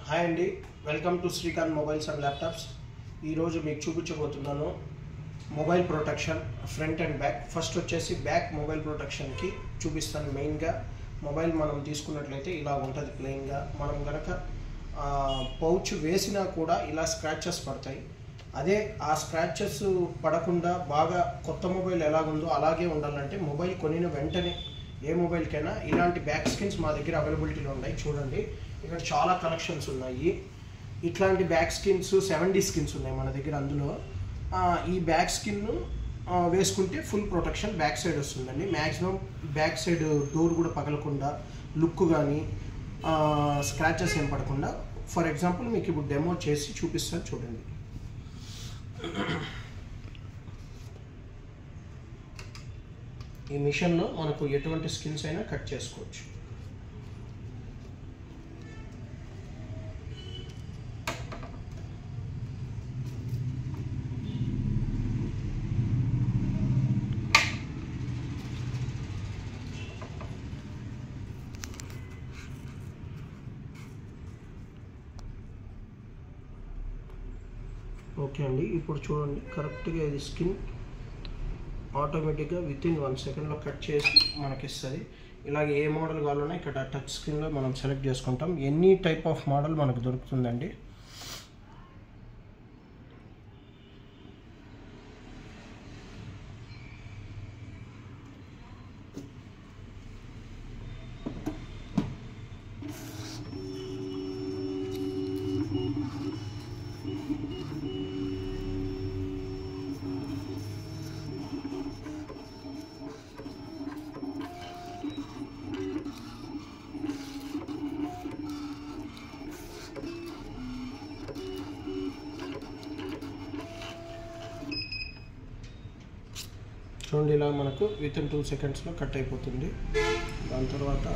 Hi అండి, welcome to Srikanth mobiles and laptops. ఈరోజు మీకు చూపించబోతున్నాను mobile protection front and back. First వచ్చేసి బ్యాక్ మొబైల్ ప్రొటెక్షన్కి చూపిస్తాను. మెయిన్గా మొబైల్ మనం తీసుకున్నట్లయితే ఇలా ఉంటుంది ప్లెయిన్గా. మనం కనుక పౌచ్ వేసినా కూడా ఇలా స్క్రాచెస్ పడతాయి. అదే ఆ స్క్రాచెస్ పడకుండా బాగా కొత్త మొబైల్ ఎలాగుందో అలాగే ఉండాలంటే మొబైల్ కొనిన వెంటనే ఏ మొబైల్కైనా ఇలాంటి బ్యాక్ స్కిన్స్ మా దగ్గర అవైలబిలిటీలో ఉన్నాయి. చూడండి, ఇక్కడ చాలా కలెక్షన్స్ ఉన్నాయి. ఇట్లాంటి బ్యాక్ స్కిన్స్ 70 స్కిన్స్ ఉన్నాయి మన దగ్గర. అందులో ఈ బ్యాక్ స్కిన్ వేసుకుంటే ఫుల్ ప్రొటెక్షన్ బ్యాక్ సైడ్ వస్తుందండి. మ్యాక్సిమం బ్యాక్ సైడ్ డోర్ కూడా పగలకుండా, లుక్ కానీ స్క్రాచెస్ ఏం పడకుండా. ఫర్ ఎగ్జాంపుల్ మీకు ఇప్పుడు డెమో చేసి చూపిస్తాను, చూడండి. ఈ మిషన్లో మనకు ఎటువంటి స్కిన్స్ అయినా కట్ చేసుకోవచ్చు. ఓకే అండి, ఇప్పుడు చూడండి కరెక్ట్గా ఇది స్కిన్ ఆటోమేటిక్గా విత్ ఇన్ 1 సెకండ్లో కట్ చేసి మనకి ఇస్తుంది. ఇలాగే ఏ మోడల్ కావాలన్నా ఇక్కడ టచ్ స్క్రీన్లో మనం సెలెక్ట్ చేసుకుంటాం. ఎనీ టైప్ ఆఫ్ మోడల్ మనకు దొరుకుతుందండి. చూడండి, ఇలా మనకు విత్ ఇన్ 2 సెకండ్స్లో కట్ అయిపోతుంది. దాని తర్వాత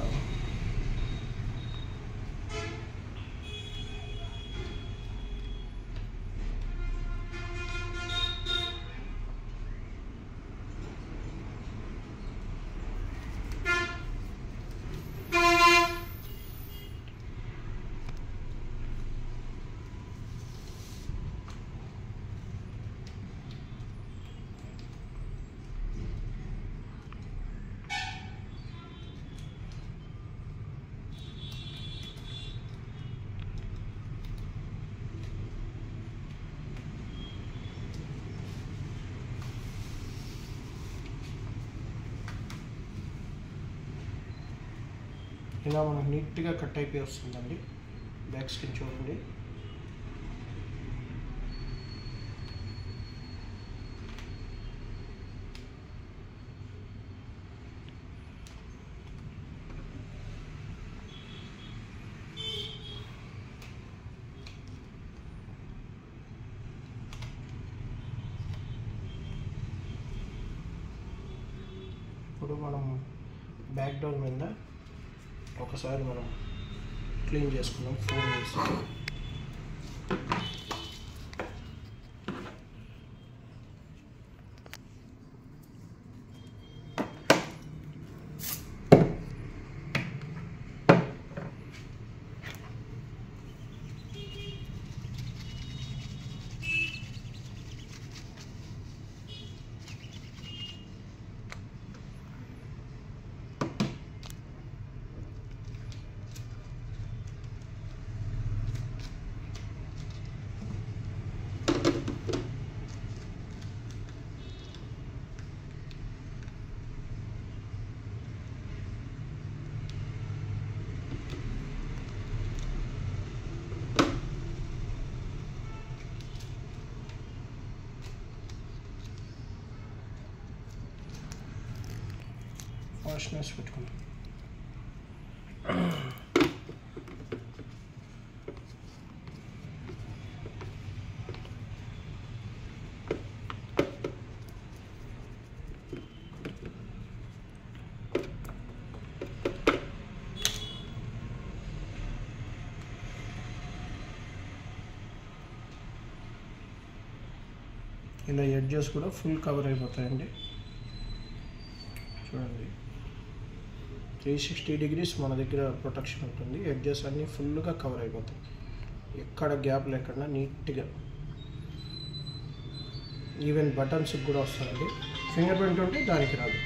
ఇలా మనకు నీట్గా కట్ అయిపోయి వస్తుందండి బ్యాక్ స్కిన్. చూడండి, ఇప్పుడు మనం బ్యాక్ డోర్ మీద ఒకసారి మనం క్లీన్ చేసుకున్నాం ఫోన్ వేసి. ఫాస్ట్నెస్ పెట్టుకుంటాం. ఇలా ఎడ్జెస్ కూడా ఫుల్ కవర్ అయిపోతాయండి. చూడండి, 360 డిగ్రీస్ మన దగ్గర ప్రొటెక్షన్ ఉంటుంది. ఎడ్జెస్ అన్నీ ఫుల్గా కవర్ అయిపోతాయి. ఎక్కడ గ్యాప్ లేకుండా నీట్గా ఈవెన్ బటన్స్కి కూడా వస్తుందండి. ఫింగర్ ప్రింట్ ఉంటే దానికి రాదు.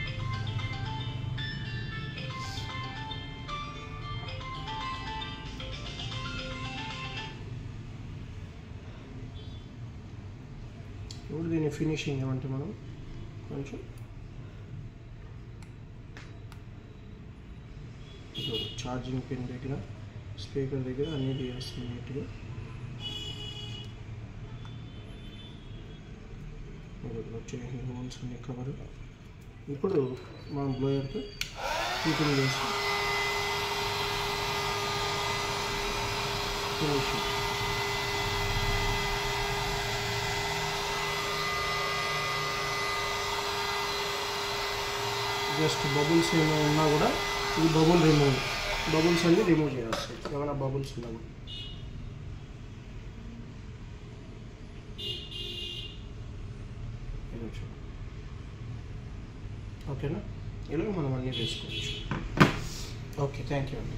ఇప్పుడు దీని ఫినిషింగ్ ఏమంటే మనం కొంచెం ఛార్జింగ్ పిన్ దగ్గర, స్పీకర్ దగ్గర అన్నీ తీసేస్తుంది నీట్గా. వచ్చేసి హోల్స్ అన్ని కవర్. ఇప్పుడు మనం బ్లోయర్తో ఫిట్టింగ్ చేసి ఫినిషింగ్. జస్ట్ బబుల్స్ ఏమైనా ఉన్నా కూడా ఈ బబుల్స్ అన్నీ రిమూవ్ చేయాల్సి, ఏమైనా బబుల్స్ ఉన్నా కూడా. ఓకేనా? ఇలా మనం అన్నీ వేసుకోవచ్చు. ఓకే, థ్యాంక్ యూ అండి.